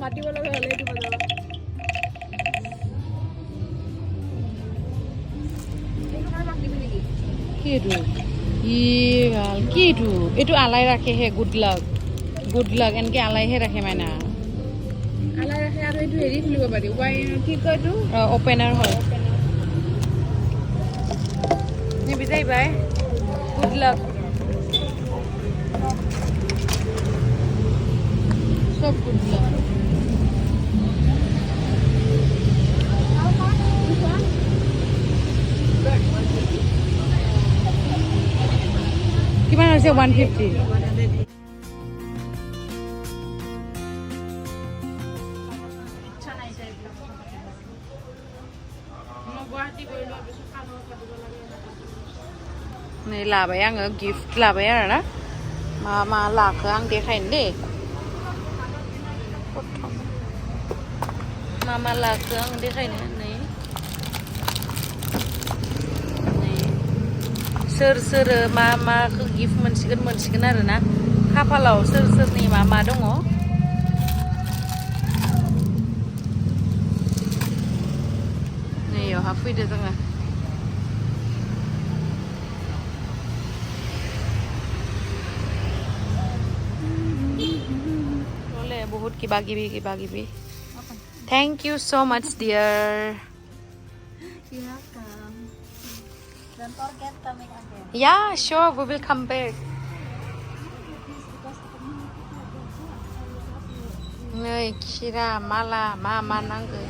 মাতিব লগা হ'লে দিব যাব কি এইটো গাল কি এইটো আলাই ৰাখেহে গুড লাক এনেকে আলাইহে ৰাখে মাইনা আলাই ৰাখে আৰু এইটো হেৰি খুলিব পাৰি কি কয় এইটো অপেনাৰ হয় নিবিজাই বাই গুড লাক সব গুড লাক কিমান হৈছে 150 नै लाबाय आङो गिफ्ट लाबाय आरो ना मा लाखो आं देखायनो दे मा लाखो आं देखायनो नै सोर माखौ गिफ्ट मोनसिगोन आरो ना खाफालाव सोरनि मा दङ नैयावहा फैदो जोङो बहुत किबा किबि Thank you so much dear You're welcome Don't forget coming again Yeah sure we will come back नै खिरा माला मा नांगौ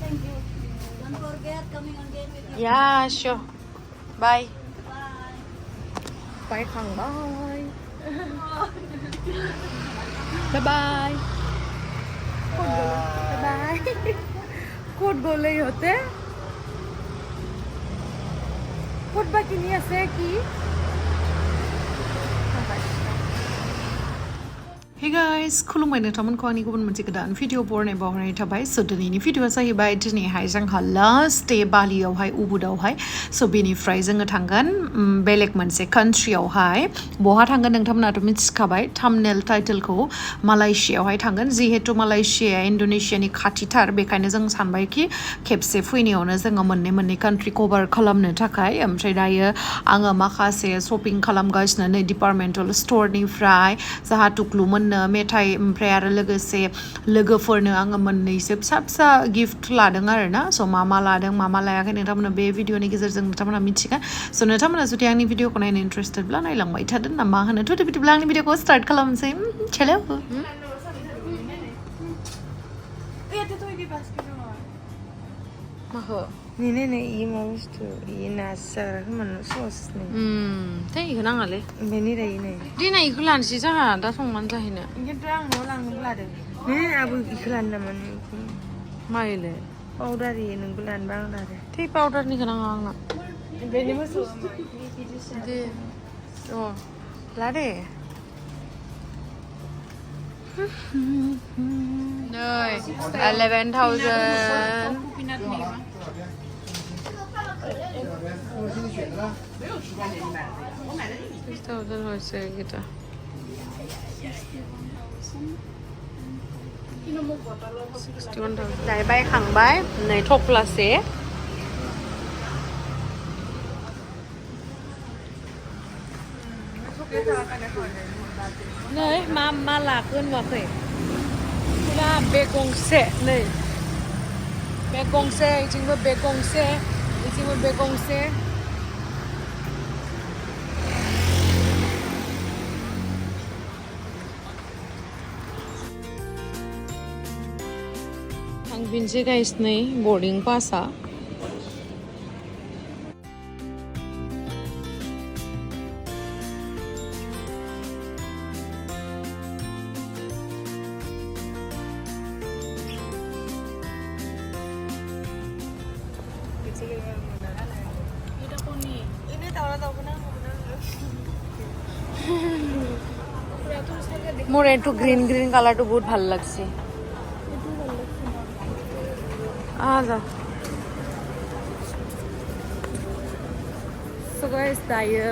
Thank you Don't forget coming again with you Yeah sure Bye Bye खांबाय Bye bye ক'ত গ'লে ইহঁতে ক'ত বা কিনি আছে কি Hey guys, खुलुमबाय नोंथांमोनखौ आंनि गुबुन मोनसे गोदान भिडिअ बरनाय बावहरनाय थाबाय स' दिनैनि भिडिअआ जाहैबाय दिनैहाय जोंहा लास्ट डे बालियावहाय उबुदावहाय स' बेनिफ्राय जोङो थांगोन बेलेग मोनसे कान्ट्रियावहाय बहा थांगोन नोंथांमोनाथ' मिथिखाबाय थाम्बनेल टाइटेलखौ मालयेशियावहाय थांगोन जिहेतु मालयेशिया इण्ड'नेसियानि खाथिथार बेखायनो जों सानबायखि खेबसे फैनायावनो जोङो मोननै कान्ट्रि कभार खालामनो थाखाय ओमफ्राय दायो आङो माखासे शपिं खालामगासिनो नै डिपार्टमेन्टेल स्टरनिफ्राय जाहा टुक्लुमोन मेथाइ ओमफ्राय आरो लोगोसे लोगोफोरनो आङो मोननैसो फिसा गिफ्ट लादों आरो ना स' मा लादों मा लायाखै नोंथांमोना बे भिडिअनि गेजेरजों नोंथांमोना मिथिगोन स' नोंथांमोना जुदि आंनि भिडिअखौ नायनो इन्टारेस्टेडब्ला नायलांबाय थादों ना मा होनो थ' बिदिब्ला आंनि भिडिअखौ स्टार्ट खालामनोसै चलो माखौ Nene iyi mamustu iyi nasar mana sos nih. Teh iku nangaले. Beni dah ini. Dina iku lansi jaha da songman jahina. Ini terang mau lang ngelade. Nene abu iklan naman. Maile. Powder ini nenggulan bang lade. Teh powder ni kenang angna. Beni masuk. De. Oh. Lade. Noi. 11,000. 6,000 হয়েছে এটাได้ใบขังใบในทบละเสเนยมาหลากขึ้นว่าเคยคุณอาเบกงเสเนยเบกงเสจริงว่าเบกงเสจริงว่าเบกงเสBinse guys nahi boarding pass a Ini tahu benar. More into green color to बहुत ভাল লাগছে आजा So guys दायो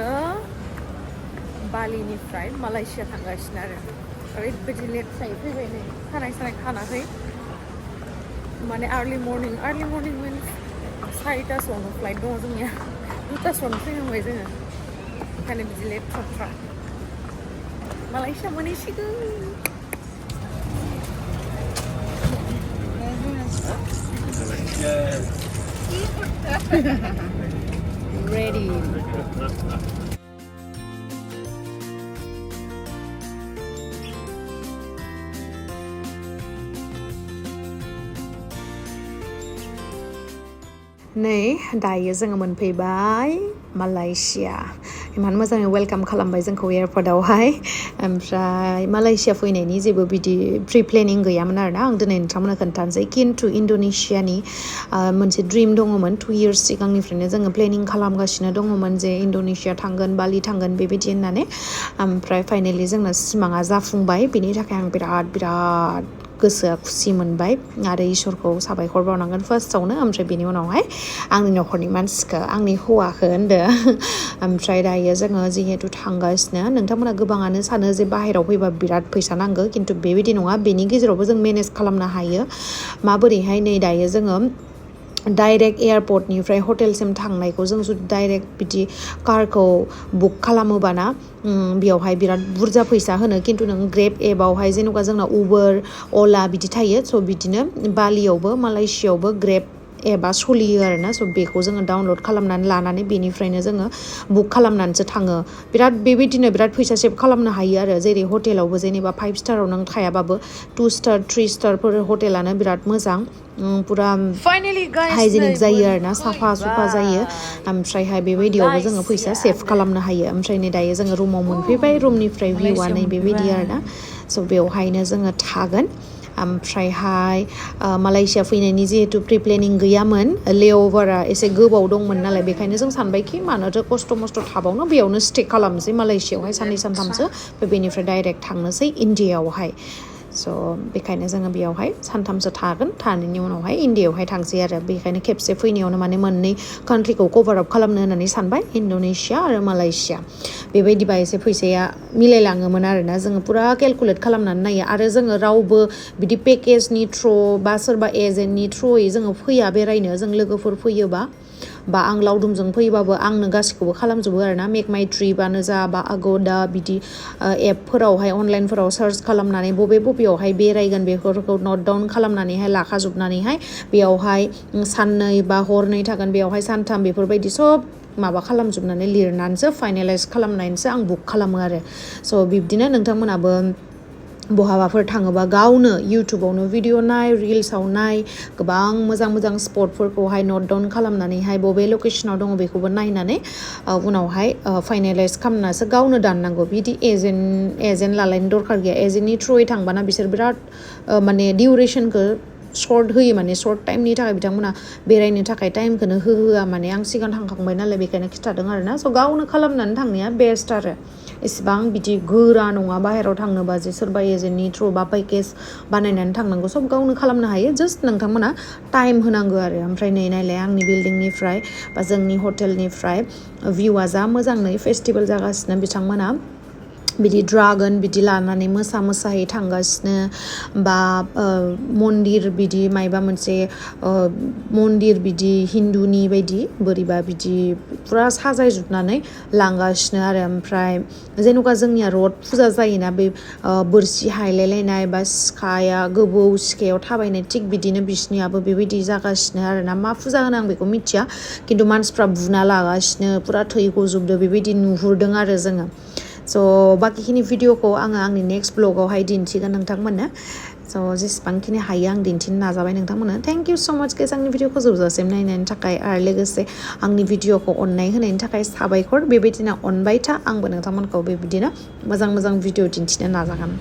बालिनिफ्राय Malaysia थांगासिनो आरो ओरैबायदि late जायो फैबाय नै खानाय सानाय खानाखै माने आर्लि मर्निं मिन्स 4टासोआवनो फ्लाइट दङ जोंनिया 2टासोआवनो फैनांबाय जोङो ओंखायनो बिदि लेट थाथ्रा मालायसिया मोनहैसिगोन ready नै दायो जोङो मोनफैबाय मालयसिया इमान मोजाङै वेलकाम खालामबाय जोंखौ एयारपर्टआवहाय ओमफ्राय मालयसिया फैनायनि जेबो बिदि प्रि प्लेनिं गैयामोन आरोना आं दिनै नोंथांमोननो खोन्थानोसै खिन्थु इन्ड'नेसियानि मोनसे ड्रिम दङमोन 2 years सिगांनिफ्रायनो जोङो प्लेनिं खालामगासिनो दङमोन जे इन्ड'नेसिया थांगोन बालि थांगोन बेबायदि होननानै ओमफ्राय फाइनेलि जोंना सिमाङा जाफुंबाय बिनि थाखाय आं बिराद गोसोआ खुसि मोनबाय आरो इसोरखौ साबायखर बावनांगोन फार्स्टआवनो ओमफ्राय बेनि उनावहाय आंनि न'खरनि मानसिखौ आंनि हौवाखौ होनदों ओमफ्राय दायो जोङो जिहेतु थांगासिनो नोंथांमोना गोबाङानो सानो जे बाहेराव फैबा बिराद फैसा नांगौ खिन्थु बेबायदि नङा बेनि गेजेरावबो जों मेनेज खालामनो हायो माबोरैहाय नै दायो जोङो डाइरेक्ट एयारपर्टनिफ्राय हटेलसिम थांनायखौ जों जुदि डाइरेक्ट बिदि कारखौ बुक खालामोबाना बेयावहाय बिराद बुरजा फैसा होनो खिन्थु नों ग्रेब एपआवहाय जेनेबा जोंना उबर अला बिदि थायो स' बिदिनो बालियावबो मालयसियावबो ग्रेब एबा सोलियो आरोना स' बेखौ जोङो डाउनलड खालामनानै लानानै बेनिफ्रायनो जोङो बुक खालामनानैसो थाङो बेबायदिनो बिराद फैसा सेभ खालामनो हायो आरो जेरै हटेलावबो जेनेबा 5 स्टाराव नों थायाबाबो 2 स्टार 3 स्टारफोर हटेलानो बिराद मोजां पुरा हाइजेनिक जायो आरोना साफा सुफा जायो ओमफ्रायहाय बेबायदियावबो जोङो फैसा सेभ खालामनो हायो ओमफ्राय नै दायो जोङो रुमाव मोनफैबाय रुमनिफ्राय भिउआ नै बेबायदि आरोना स' बेवहायनो जोङो थागोन ओमफ्रायहाय मालयसिया फैनायनि जिहेतु प्रि प्लेनिं गैयामोन लेअभारा एसे गोबाव दंमोन नालाय बेखायनो जों सानबायखि मानोथो खस्थ' मस्थ' थाबावनो बेयावनो स्टे खालामनोसै मालयसियावहाय साननै सानथामसो ओमफ्राय बेनिफ्राय डाइरेक्ट थांनोसै इन्डियायावहाय स' बेखायनो जोङो बेयावहाय सानथामसो थागोन थानायनि उनावहाय इन्डियायावहाय थांसै आरो बेखायनो खेबसे फैनायावनो माने मोननै कान्ट्रिखौ कभार आप खालामनो होननानै सानबाय इन्ड'नेसिया आरो मालयसिया बेबायदिबा एसे फैसाया मिलायलाङोमोन आरोना जोङो पुरा केलकुलेट खालामनानै नायो आरो जोङो रावबो बिदि पेकेजनि थ्रु बा सोरबा एजेन्टनि थ्रुयै जोङो फैया बेरायनो जों लोगोफोर फैयोबा बा आं लावदुमजों फैयोबाबो आंनो गासिखौबो खालामजोबो आरोना मेक माइ ट्रिपआनो जा बा आगदा बिदि एपफोरावहाय अनलाइनफोराव सार्च खालामनानै बबेयावहाय बेरायगोन बेफोरखौ नट डाउन खालामनानैहाय लाखाजोबनानैहाय बेयावहाय साननै बा हरनै थागोन बेयावहाय सानथाम बेफोरबायदि सब माबा खालामजोबनानै लिरनानैसो फाइनेलाइज खालामनानैसो आं बुक खालामो आरो स' बिब्दिनो नोंथांमोनाबो बहाबाफोर थाङोबा गावनो इउटुबावनो भिडिअ नाय रिल्सआव नाय गोबां मोजां स्पटफोरखौहाय नट डाउन खालामनानैहाय बबे लकेसनाव दङ बेखौबो नायनानै उनावहाय फाइनेलाइज खालामनासो गावनो दाननांगौ बिदि एजेन्ट लालायनो दरखार गैया एजेन्टनि थ्रुयै थांबाना बिसोर बिराद माने डिउरेसनखौ सर्ट होयो माने सर्ट टाइमनि थाखाय बिथांमोना बेरायनो थाखाय टाइमखौनो होआ माने आं सिगां थांखांबाय नालाय बेखायनो खिन्थादों आरोना स' गावनो खालामनानै थांनाया बेस्ट आरो इसेबां बिदि गोरा नङा बाहेराव थांनोबा जे सोरबा एजेन्टनि थ्रु बा पेकेज बानायनानै थांनांगौ सब गावनो खालामनो हायो जास्ट नोंथांमोना टाइम होनांगौ आरो ओमफ्राय नै नायलाय आंनि बिल्डिंनिफ्राय बा जोंनि हटेलनिफ्राय भिउआ जा मोजाङै फेस्टिभेल जागासिनो बिथांमोना बिदि ड्रागन बिदि लानानै मोसायै थांगासिनो बा मन्दिर बिदि मायबा मोनसे मन्दिर बिदि हिन्दुनि बायदि बोरैबा बिदि पुरा साजायजोबनानै लांगासिनो आरो ओमफ्राय जेन'का जोंनिया रड फुजा जायोना बे बोरसि हायलायलायनाय बा सिखायाव थाबायनाय थिग बिदिनो बिसनियाबो बेबायदि जागासिनो आरोना मा फुजा होनो आं बेखौ मिथिया खिन्थु मानसिफ्रा बुना लागासिनो पुरा थै गजोबदों बेबायदि नुहुरदों आरो जोङो स' बाखिखिनि भिडिअखौ आङो आंनि नेक्स्ट ब्लगावहाय दिन्थिगोन नोंथांमोननो स' जेसेबांखिनि हायो आं दिन्थिनो नाजाबाय नोंथांमोननो थेंक इउ स' माच गाइस आंनि भिडिअखौ जोबजासिम नायनायनि थाखाय आरो लोगोसे आंनि भिडिअखौ अननाय होनायनि थाखाय साबायखर बेबायदिनो अनबाय था आंबो नोंथांमोनखौ बेबायदिनो मोजां भिडिअ दिन्थिनो नाजागोन